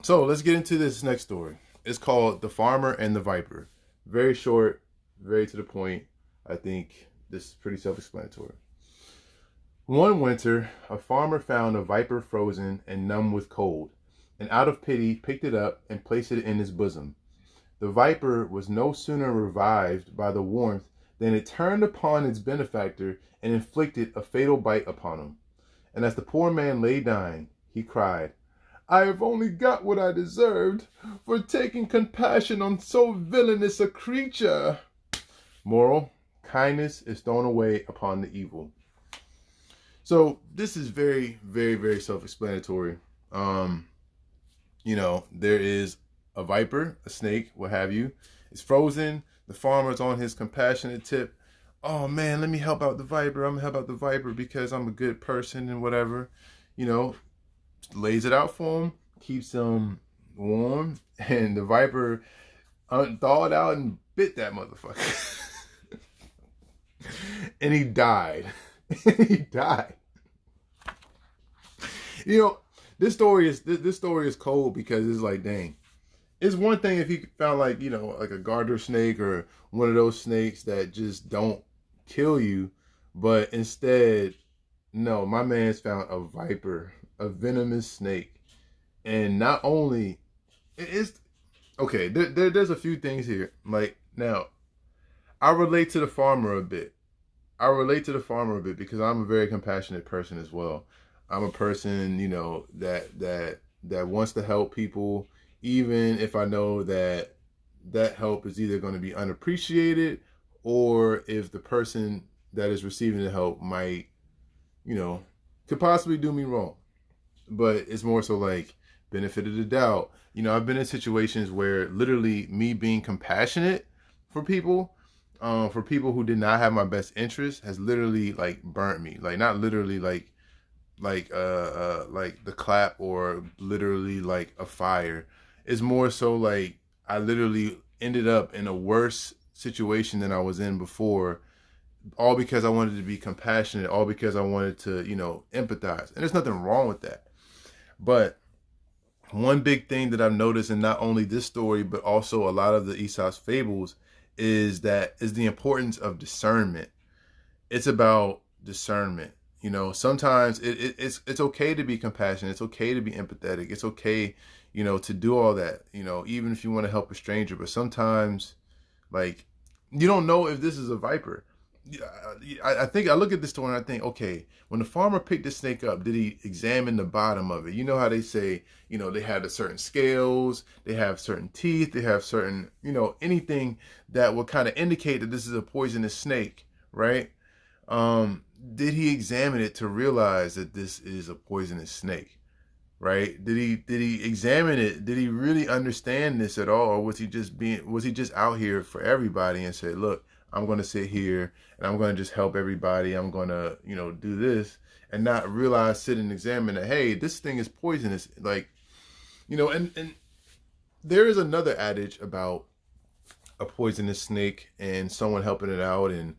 So let's get into this next story. It's called The Farmer and the Viper. Very short, very to the point. I think this is pretty self-explanatory. One winter, a farmer found a viper frozen and numb with cold, and out of pity picked it up and placed it in his bosom. The viper was no sooner revived by the warmth than it turned upon its benefactor and inflicted a fatal bite upon him. And as the poor man lay dying, he cried, "I have only got what I deserved for taking compassion on so villainous a creature." Moral: kindness is thrown away upon the evil. So this is very, very, very self-explanatory. There is a viper, a snake, what have you. It's frozen. The farmer's on his compassionate tip. Oh man, let me help out the viper. I'm gonna help out the viper because I'm a good person and whatever. Lays it out for him, keeps him warm, and the viper thawed out and bit that motherfucker. And he died. He died. This story is cold because it's like, dang. It's one thing if he found like a garter snake or one of those snakes that just don't kill you, but instead, no, my man's found a viper, a venomous snake. And not only it's okay, there's a few things here. Like, now, I relate to the farmer a bit. Because I'm a very compassionate person as well. I'm a person, that wants to help people, even if I know that help is either going to be unappreciated, or if the person that is receiving the help might, could possibly do me wrong. But it's more so like benefit of the doubt. I've been in situations where literally me being compassionate for people who did not have my best interest has literally like burnt me. Like, not literally like the clap or literally like a fire. It's more so like I literally ended up in a worse situation than I was in before, all because I wanted to be compassionate, all because I wanted to, empathize. And there's nothing wrong with that. But one big thing that I've noticed in not only this story, but also a lot of the Aesop's fables, is the importance of discernment. It's about discernment. Sometimes it's okay to be compassionate. It's okay to be empathetic. It's okay, to do all that, even if you want to help a stranger. But sometimes, like, you don't know if this is a viper. I think I look at this story and I think, okay, when the farmer picked the snake up, did he examine the bottom of it? You know how they say, they have a certain scales, they have certain teeth, they have certain, anything that will kind of indicate that this is a poisonous snake, right? Did he examine it to realize that this is a poisonous snake, right? Did he examine it? Did he really understand this at all? Or was he just out here for everybody and said, look, I'm going to sit here and I'm going to just help everybody. I'm going to, do this, and not realize, sit and examine that, hey, this thing is poisonous. Like, and there is another adage about a poisonous snake and someone helping it out. And,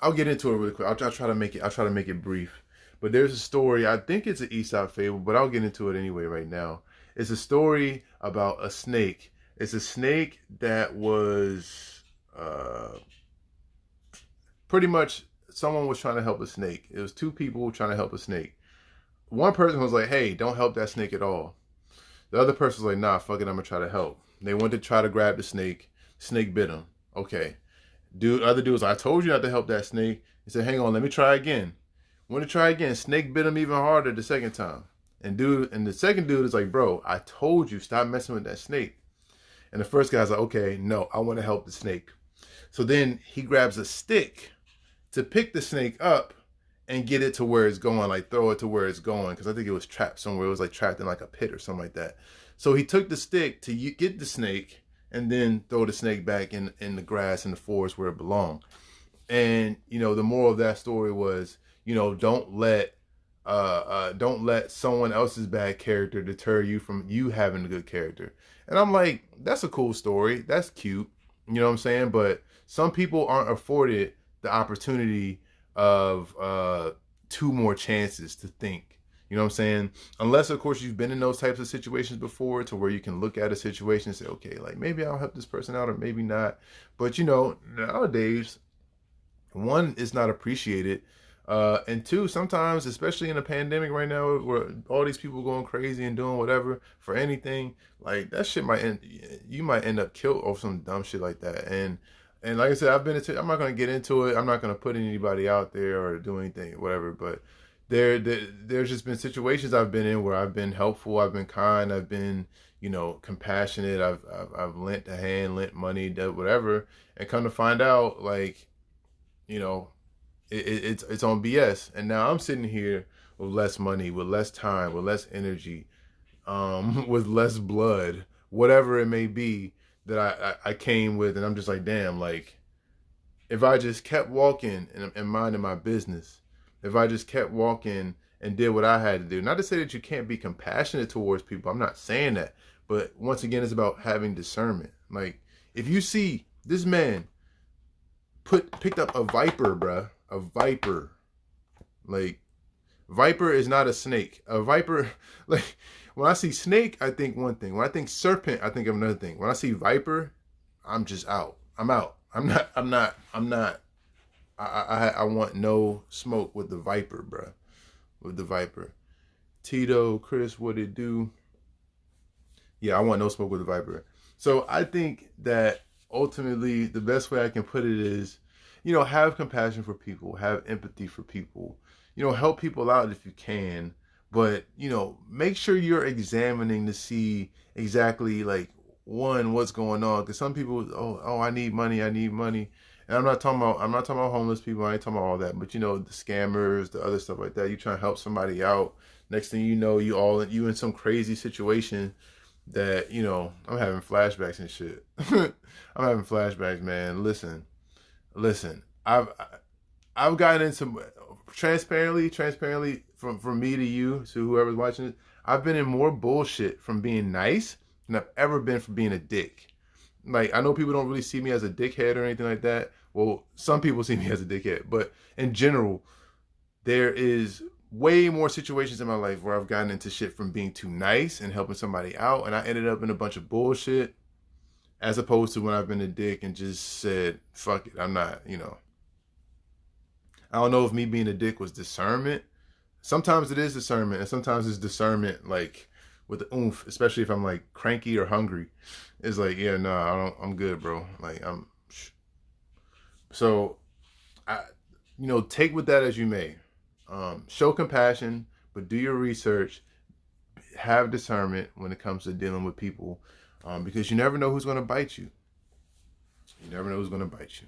I'll get into it really quick. I'll try to make it brief. But there's a story, I think it's an Aesop fable, but I'll get into it anyway right now. It's a story about a snake. It's a snake that was pretty much someone was trying to help a snake. It was two people trying to help a snake. One person was like, hey, don't help that snake at all. The other person was like, nah, fuck it, I'm gonna try to help. They went to try to grab the snake. Snake bit him. Okay. Other dude was like, I told you not to help that snake. He said, hang on, let me try again. Went to try again. Snake bit him even harder the second time. And the second dude is like, bro, I told you, stop messing with that snake. And the first guy's like, okay, no, I want to help the snake. So then he grabs a stick to pick the snake up and get it to where it's going, like throw it to where it's going. Because I think it was trapped somewhere. It was like trapped in like a pit or something like that. So he took the stick to get the snake and then throw the snake back in the grass in the forest where it belonged. And, the moral of that story was, don't let someone else's bad character deter you from you having a good character. And I'm like, that's a cool story. That's cute. You know what I'm saying? But some people aren't afforded the opportunity of 2 more chances to think. You know what I'm saying? Unless, of course, you've been in those types of situations before to where you can look at a situation and say, okay, like maybe I'll help this person out or maybe not. But, you know, nowadays, one, is not appreciated. And two, sometimes, especially in a pandemic right now, where all these people going crazy and doing whatever for anything, like that shit might end. You might end up killed or some dumb shit like that. And like I said, I've been into. I'm not gonna get into it. I'm not gonna put anybody out there or do anything, whatever. But there's just been situations I've been in where I've been helpful. I've been kind. I've been, you know, compassionate. I've lent a hand, lent money, done whatever, and come to find out, like, you know, it's on BS. And now I'm sitting here with less money, with less time, with less energy, with less blood, whatever it may be that I came with. And I'm just like, damn, like, if I just kept walking and minding my business, if I just kept walking and did what I had to do, not to say that you can't be compassionate towards people, I'm not saying that. But once again, it's about having discernment. Like, if you see this man picked up a viper, bruh, a viper. Like, viper is not a snake. A viper, like, when I see snake, I think one thing. When I think serpent, I think of another thing. When I see viper, I'm just out. I'm out. I'm not. I want no smoke with the viper, bruh. With the viper. Tito, Chris, what it do? Yeah, I want no smoke with the viper. So I think that ultimately the best way I can put it is, you know, have compassion for people, have empathy for people, you know, help people out if you can, but, you know, make sure you're examining to see exactly, like, one, what's going on. Because some people, oh, I need money, I need money. And I'm not talking about homeless people, I ain't talking about all that, but, you know, the scammers, the other stuff like that. You trying to help somebody out. Next thing you know, you in some crazy situation that, you know, I'm having flashbacks and shit. I'm having flashbacks, man. Listen. I've gotten into, transparently from me to you to whoever's watching it. I've been in more bullshit from being nice than I've ever been from being a dick. Like, I know people don't really see me as a dickhead or anything like that. Well, some people see me as a dickhead, but in general, there is way more situations in my life where I've gotten into shit from being too nice and helping somebody out, and I ended up in a bunch of bullshit, as opposed to when I've been a dick and just said, fuck it, I'm not, you know. I don't know if me being a dick was discernment. Sometimes it is discernment, and sometimes it's discernment, like, with the oomph, especially if I'm, like, cranky or hungry. It's like, yeah, nah, I'm good, bro. Like, so, you know, take with that as you may. Show compassion, but do your research. Have discernment when it comes to dealing with people, because you never know who's going to bite you. You never know who's going to bite you.